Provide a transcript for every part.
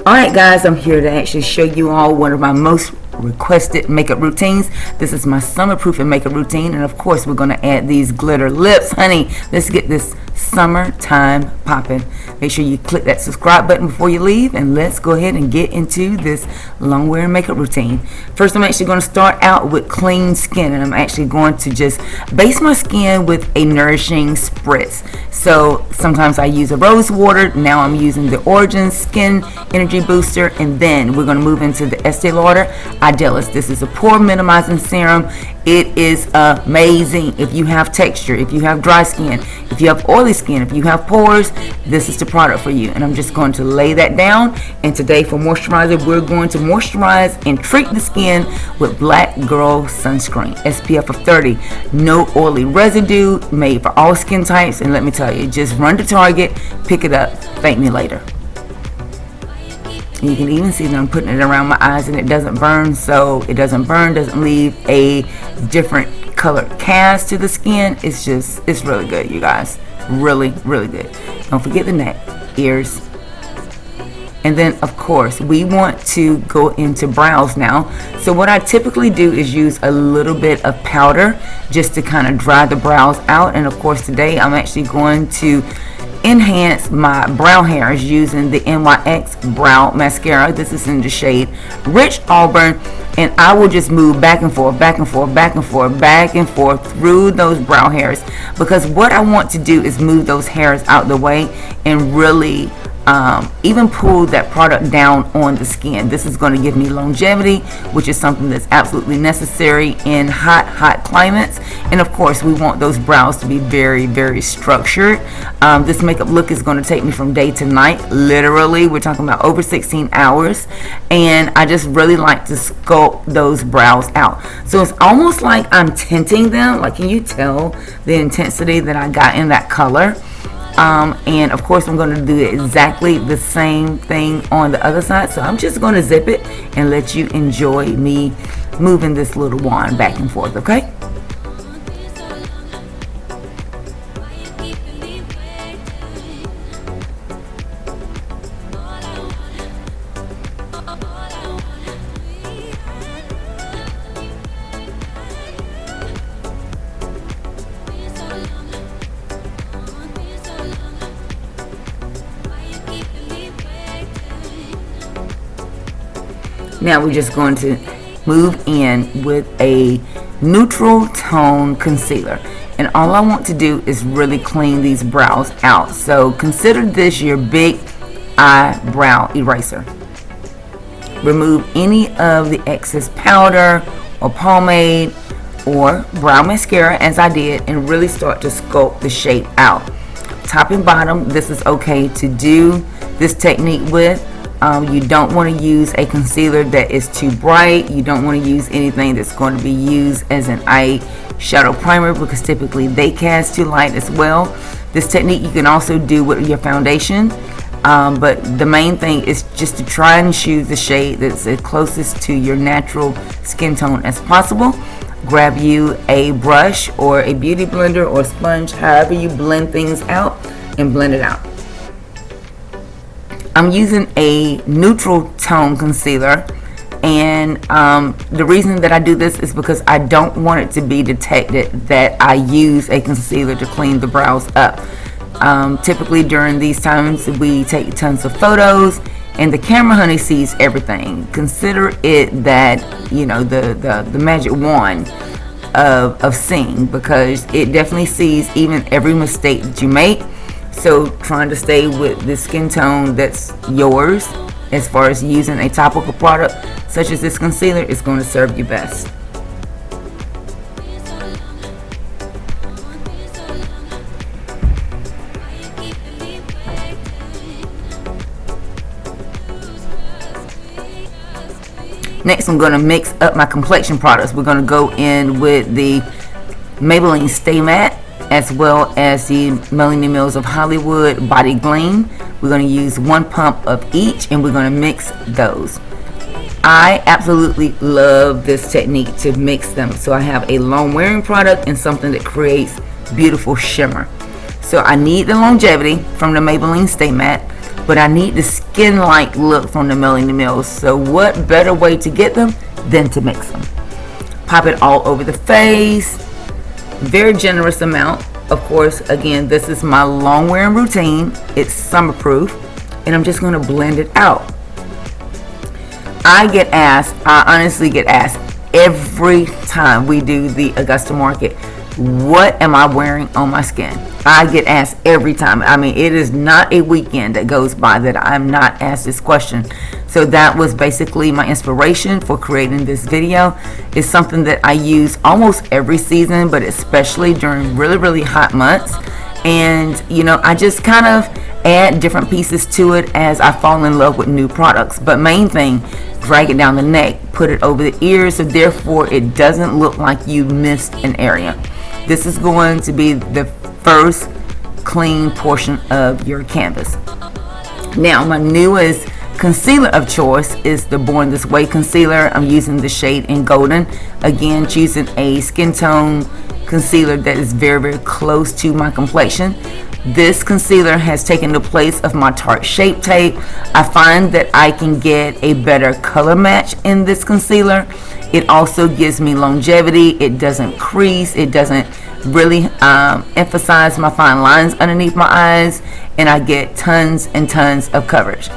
Alright guys, I'm here to actually show you all one of my most requested makeup routines. This is my summer proof and makeup routine, and of course we're going to add these glitter lips. Honey, let's get this summertime popping. Make sure you click that subscribe button before you leave, and let's go ahead and get into this Longwearing makeup routine. First, I'm actually going to start out with clean skin, and I'm actually going to just base my skin with a nourishing spritz. So sometimes I use a rose water. Now I'm using the Origin Skin Energy Booster, and then we're going to move into the Estee Lauder Idealis. This is a pore minimizing serum. It is amazing if you have texture, if you have dry skin, if you have oily skin, if you have pores. This is the product for you. And I'm just going to lay that down. And today for moisturizer, we're going to moisturize and treat the skin with Black Girl Sunscreen, SPF of 30. No oily residue, made for all skin types. And let me tell you, just run to Target, pick it up, thank me later. You can even see that I'm putting it around my eyes and it doesn't burn. So it doesn't burn, doesn't leave a different colored cast to the skin. It's really good, you guys. Really, really good. Don't forget the neck, ears. And then of course we want to go into brows now. So what I typically do is use a little bit of powder just to kind of dry the brows out. And of course today I'm actually going to enhance my brow hairs using the NYX brow mascara. This is in the shade Rich Auburn, and I will just move back and forth, back and forth, back and forth, back and forth through those brow hairs, because what I want to do is move those hairs out the way and really even pull that product down on the skin. This is going to give me longevity, which is something that's absolutely necessary in hot climates. And of course we want those brows to be very, very structured. This makeup look is going to take me from day to night. Literally, we're talking about over 16 hours, and I just really like to sculpt those brows out. So it's almost like I'm tinting them. Like, can you tell the intensity that I got in that color? And of course I'm going to do exactly the same thing on the other side. So I'm just going to zip it and let you enjoy me moving this little wand back and forth, okay? Now we're just going to move in with a neutral tone concealer, and all I want to do is really clean these brows out. So consider this your big eyebrow eraser. Remove any of the excess powder or pomade or brow mascara, as I did, and really start to sculpt the shape out. Top and bottom, this is okay to do this technique with. You don't want to use a concealer that is too bright. You don't want to use anything that's going to be used as an eyeshadow primer, because typically they cast too light as well. This technique you can also do with your foundation, but the main thing is just to try and choose the shade that's as closest to your natural skin tone as possible. Grab you a brush or a beauty blender or sponge, however you blend things out, and blend it out. I'm using a neutral tone concealer, and the reason that I do this is because I don't want it to be detected that I use a concealer to clean the brows up. Typically during these times we take tons of photos, and the camera, honey, sees everything. Consider it that, you know, the magic wand of seeing, because it definitely sees even every mistake that you make. So trying to stay with the skin tone that's yours as far as using a topical product such as this concealer is going to serve you best. Next, I'm going to mix up my complexion products. We're going to go in with the Maybelline Stay Matte, as well as the Melanie Mills of Hollywood Body Gleam. We're going to use 1 pump of each, and we're going to mix those. I absolutely love this technique to mix them. So I have a long-wearing product and something that creates beautiful shimmer. So I need the longevity from the Maybelline Stay Matte. but I need the skin-like look from the Melanie Mills. So what better way to get them than to mix them? Pop it all over the face. Very generous amount. Of course, again, this is my long-wearing routine. It's summer-proof, and I'm just going to blend it out. I honestly get asked every time we do the Augusta market, what am I wearing on my skin? I get asked every time. I mean, it is not a weekend that goes by that I'm not asked this question. So that was basically my inspiration for creating this video. It's something that I use almost every season, but especially during really hot months. And you know, I just kind of add different pieces to it as I fall in love with new products. But main thing, drag it down the neck, put it over the ears, so therefore it doesn't look like you missed an area. This is going to be the first clean portion of your canvas. Now, my newest concealer of choice is the Born This Way concealer. I'm using the shade in Golden. Again, choosing a skin tone concealer that is very close to my complexion. This concealer has taken the place of my Tarte Shape Tape. I find that I can get a better color match in this concealer. It also gives me longevity. It doesn't crease. It doesn't really emphasize my fine lines underneath my eyes, and I get tons and tons of coverage.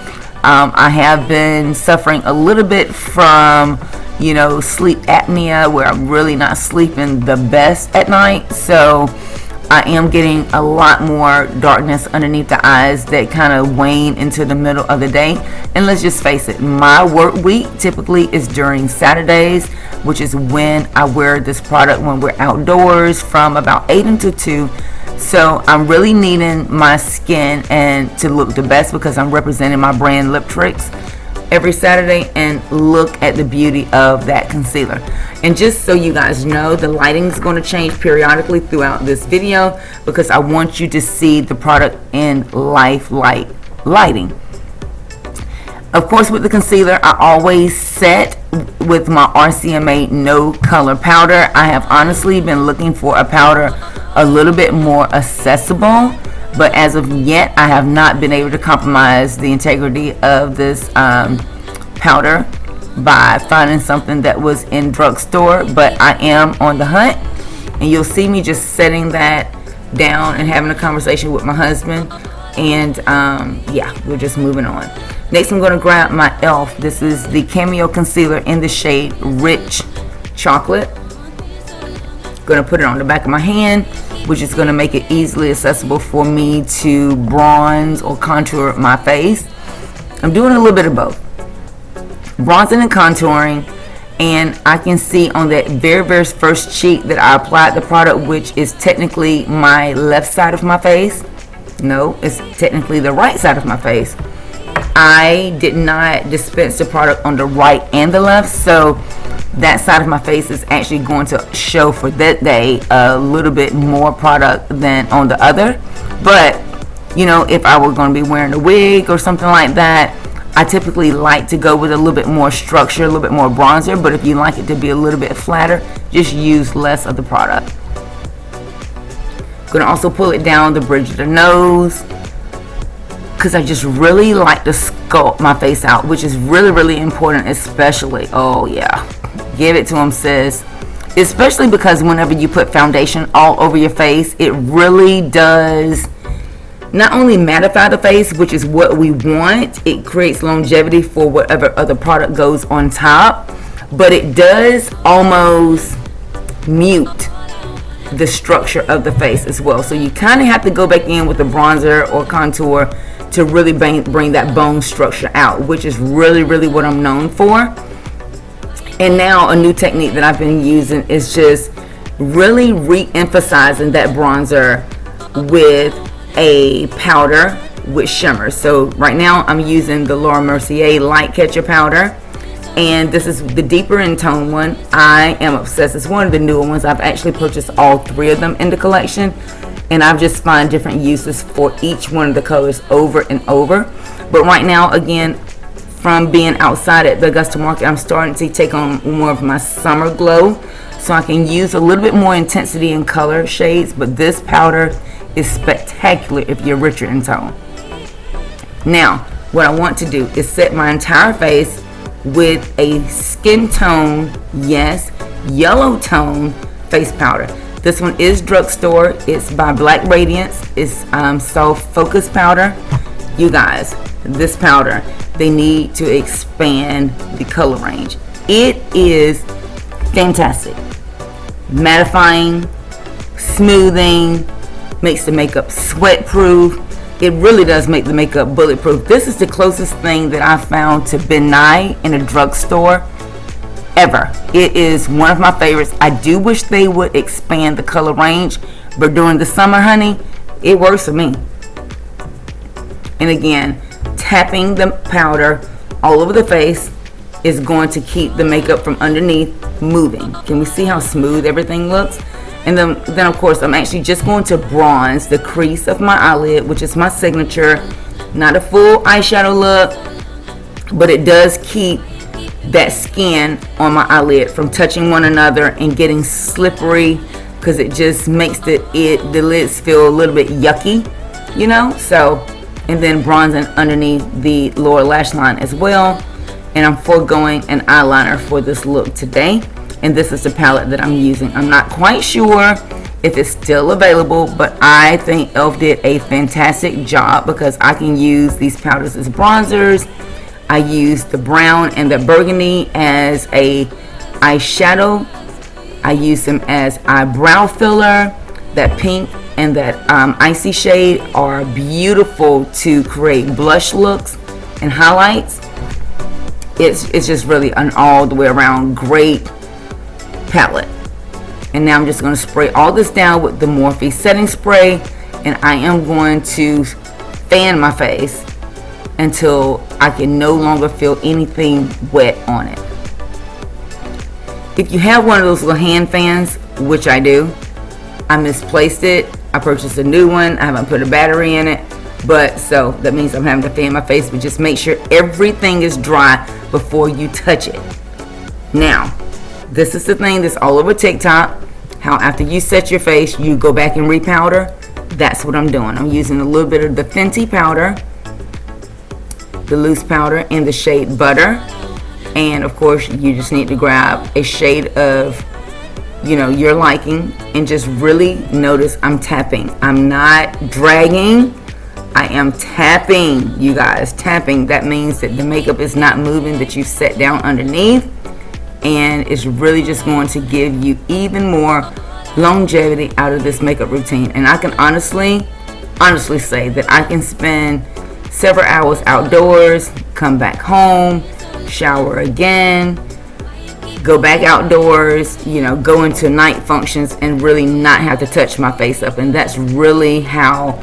I have been suffering a little bit from, you know, sleep apnea, where I'm really not sleeping the best at night. So I am getting a lot more darkness underneath the eyes that kind of wane into the middle of the day. And let's just face it, my work week typically is during Saturdays, which is when I wear this product when we're outdoors from about 8 until 2. So I'm really needing my skin and to look the best because I'm representing my brand Lip Tricks every Saturday. And look at the beauty of that concealer. And just so you guys know, the lighting is going to change periodically throughout this video because I want you to see the product in lifelike lighting. Of course, with the concealer, I always set with my RCMA No Color powder. I have honestly been looking for a powder a little bit more accessible, but as of yet, I have not been able to compromise the integrity of this powder by finding something that was in drugstore. But I am on the hunt, and you'll see me just setting that down and having a conversation with my husband. And yeah, we're just moving on. Next, I'm going to grab my e.l.f. This is the Cameo Concealer in the shade Rich Chocolate. Going to put it on the back of my hand, which is going to make it easily accessible for me to bronze or contour my face. I'm doing a little bit of both, bronzing and contouring. And I can see on that very first cheek that I applied the product, which is technically my left side of my face. No, it's technically the right side of my face. I did not dispense the product on the right and the left, so that side of my face is actually going to show for that day a little bit more product than on the other. But you know, if I were going to be wearing a wig or something like that, I typically like to go with a little bit more structure, a little bit more bronzer. But if you like it to be a little bit flatter, just use less of the product. Gonna also pull it down the bridge of the nose, because I just really like to sculpt my face out, which is really important, especially, oh yeah, give it to them, sis. Especially because whenever you put foundation all over your face, it really does not only mattify the face, which is what we want, it creates longevity for whatever other product goes on top, but it does almost mute the structure of the face as well. So you kind of have to go back in with the bronzer or contour to really bring that bone structure out, which is really what I'm known for. And now a new technique that I've been using is just really re-emphasizing that bronzer with a powder with shimmer. So right now I'm using the Laura Mercier Light Catcher powder, and this is the deeper in tone one. I am obsessed. It's one of the newer ones. I've actually purchased all 3 of them in the collection, and I've just found different uses for each one of the colors over and over. But right now, again, from being outside at the Augusta market, I'm starting to take on more of my summer glow, so I can use a little bit more intensity in color shades. But this powder is spectacular if you're richer in tone. Now, what I want to do is set my entire face with a skin tone, yes, yellow tone face powder. This one is drugstore. It's by Black Radiance. It's soft focus powder. You guys, this powder, they need to expand the color range. It is fantastic. Mattifying, smoothing, makes the makeup sweat proof. It really does make the makeup bulletproof. This is the closest thing that I found to Ben Nye in a drugstore ever. It is one of my favorites. I do wish they would expand the color range, but during the summer, honey, it works for me. And again, tapping the powder all over the face is going to keep the makeup from underneath moving. Can we see how smooth everything looks? And then of course, I'm actually just going to bronze the crease of my eyelid, which is my signature. Not a full eyeshadow look, but it does keep that skin on my eyelid from touching one another and getting slippery, because it just makes the lids feel a little bit yucky, you know. So, and then bronzing underneath the lower lash line as well. And I'm foregoing an eyeliner for this look today. And this is the palette that I'm using. I'm not quite sure if it's still available, but I think e.l.f. did a fantastic job, because I can use these powders as bronzers. I use the brown and the burgundy as a eyeshadow. I use them as eyebrow filler. That pink and that icy shade are beautiful to create blush looks and highlights. It's just really an all the way around great palette. And now I'm just going to spray all this down with the Morphe setting spray, and I am going to fan my face until I can no longer feel anything wet on it. If you have one of those little hand fans, which I do, I misplaced it. I purchased a new one. I haven't put a battery in it, but so that means I'm having to fan my face. But just make sure everything is dry before you touch it. Now, this is the thing that's all over TikTok, how after you set your face, you go back and repowder. That's what I'm doing. I'm using a little bit of the Fenty powder, the loose powder in the shade Butter. And of course, you just need to grab a shade of, you know, your liking, and just really notice I'm tapping. I'm not dragging. I am tapping, you guys, tapping. That means that the makeup is not moving, that you set down underneath. And it's really just going to give you even more longevity out of this makeup routine. And I can honestly say that I can spend several hours outdoors, come back home, shower again, go back outdoors, you know, go into night functions and really not have to touch my face up. And that's really how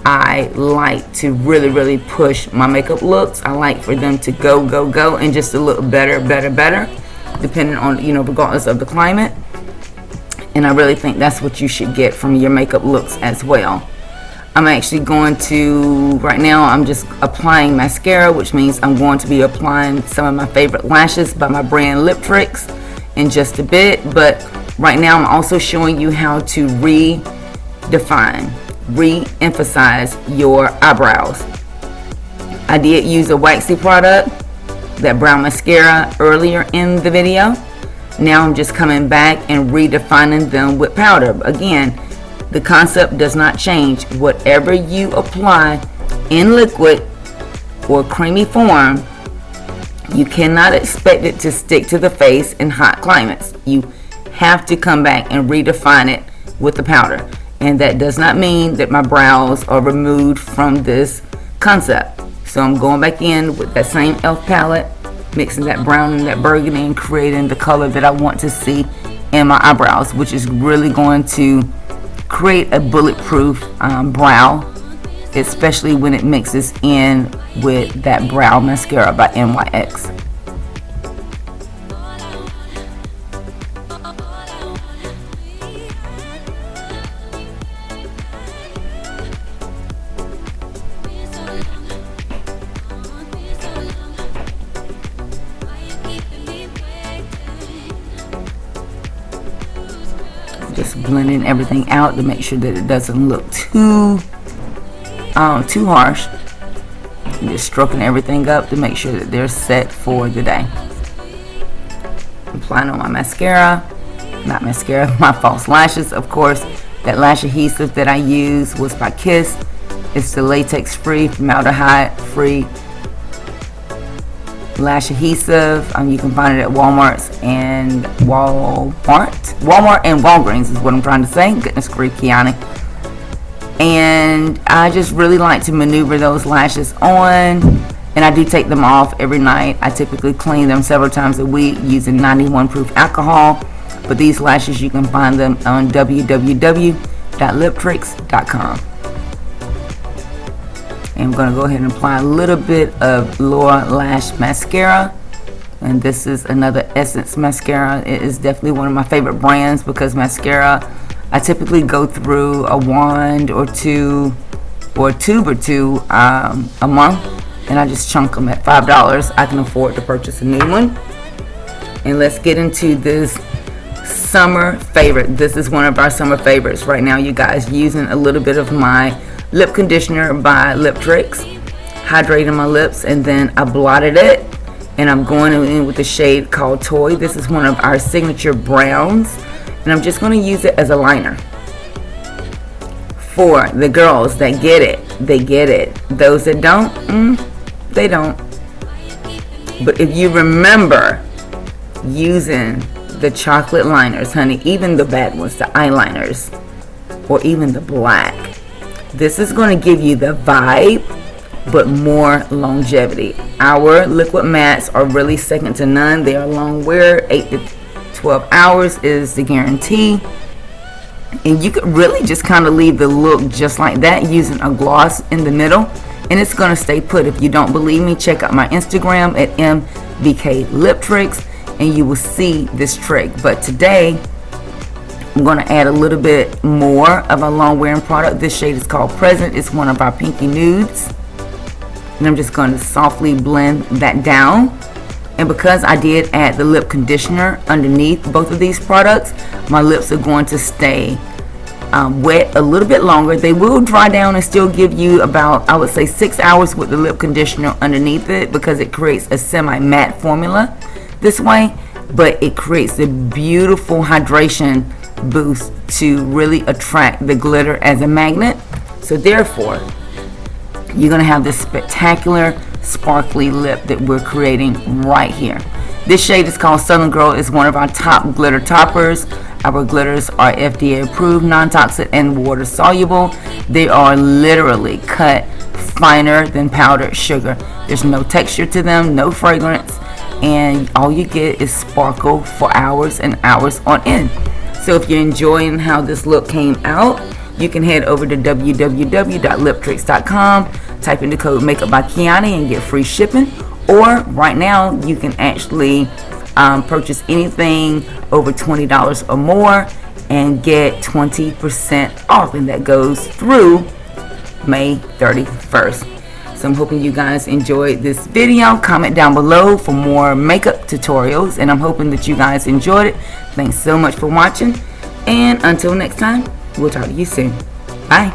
I like to really push my makeup looks. I like for them to go and just a little better, depending on, you know, regardless of the climate. And I really think that's what you should get from your makeup looks as well. I'm actually going to, right now, I'm just applying mascara, which means I'm going to be applying some of my favorite lashes by my brand Lip Tricks in just a bit. But right now, I'm also showing you how to redefine, re-emphasize your eyebrows. I did use a waxy product, that brown mascara, earlier in the video. Now I'm just coming back and redefining them with powder. Again, the concept does not change. Whatever you apply in liquid or creamy form, you cannot expect it to stick to the face in hot climates. You have to come back and redefine it with the powder. And that does not mean that my brows are removed from this concept. So I'm going back in with that same e.l.f. palette, mixing that brown and that burgundy and creating the color that I want to see in my eyebrows, which is really going to create a bulletproof brow, especially when it mixes in with that brow mascara by NYX. Just blending everything out to make sure that it doesn't look too harsh. and just stroking everything up to make sure that they're set for the day. Applying on my mascara, my false lashes, of course. That lash adhesive that I use was by Kiss. It's the latex free, formaldehyde free lash adhesive. You can find it at Walmart and Walgreens is what I'm trying to say. Goodness grief, Kiani. And I just really like to maneuver those lashes on, and I do take them off every night. I typically clean them several times a week using 91 proof alcohol. But these lashes, you can find them on www.liptricks.com. And I'm going to go ahead and apply a little bit of Laura Lash Mascara. And this is another Essence mascara. It is definitely one of my favorite brands because mascara, I typically go through a wand or two, or a tube or two a month. And I just chunk them at $5. I can afford to purchase a new one. And let's get into this summer favorite. This is one of our summer favorites right now, you guys. Using a little bit of my lip conditioner by Lip Tricks, hydrating my lips, and then I blotted it, and I'm going in with the shade called Toy. This is one of our signature browns, and I'm just going to use it as a liner. For the girls that get it, they get it. Those that don't, they don't. But if you remember using the chocolate liners, honey, even the bad ones, the eyeliners, or even the black, this is going to give you the vibe, but more longevity. Our liquid mattes are really second to none. They are long wear. 8 to 12 hours is the guarantee. And you could really just kind of leave the look just like that using a gloss in the middle, and it's going to stay put. If you don't believe me, check out my Instagram at MBKLipTricks, and you will see this trick. But today I'm going to add a little bit more of a long wearing product. This shade is called Present. It's one of our pinky nudes, and I'm just going to softly blend that down. And because I did add the lip conditioner underneath both of these products, my lips are going to stay wet a little bit longer. They will dry down and still give you about, I would say, 6 hours with the lip conditioner underneath it, because it creates a semi-matte formula this way, but it creates a beautiful hydration boost to really attract the glitter as a magnet. So therefore, you're going to have this spectacular sparkly lip that we're creating right here. This shade is called Southern Girl. It's one of our top glitter toppers. Our glitters are FDA approved, non-toxic, and water soluble. They are literally cut finer than powdered sugar. There's no texture to them, no fragrance, and all you get is sparkle for hours and hours on end. So if you're enjoying how this look came out, you can head over to www.liptricks.com, type in the code MakeUPbyKiani and get free shipping. Or right now, you can actually purchase anything over $20 or more and get 20% off, and that goes through May 31st. So I'm hoping you guys enjoyed this video. Comment down below for more makeup tutorials, and I'm hoping that you guys enjoyed it. Thanks so much for watching, and until next time, we'll talk to you soon. Bye.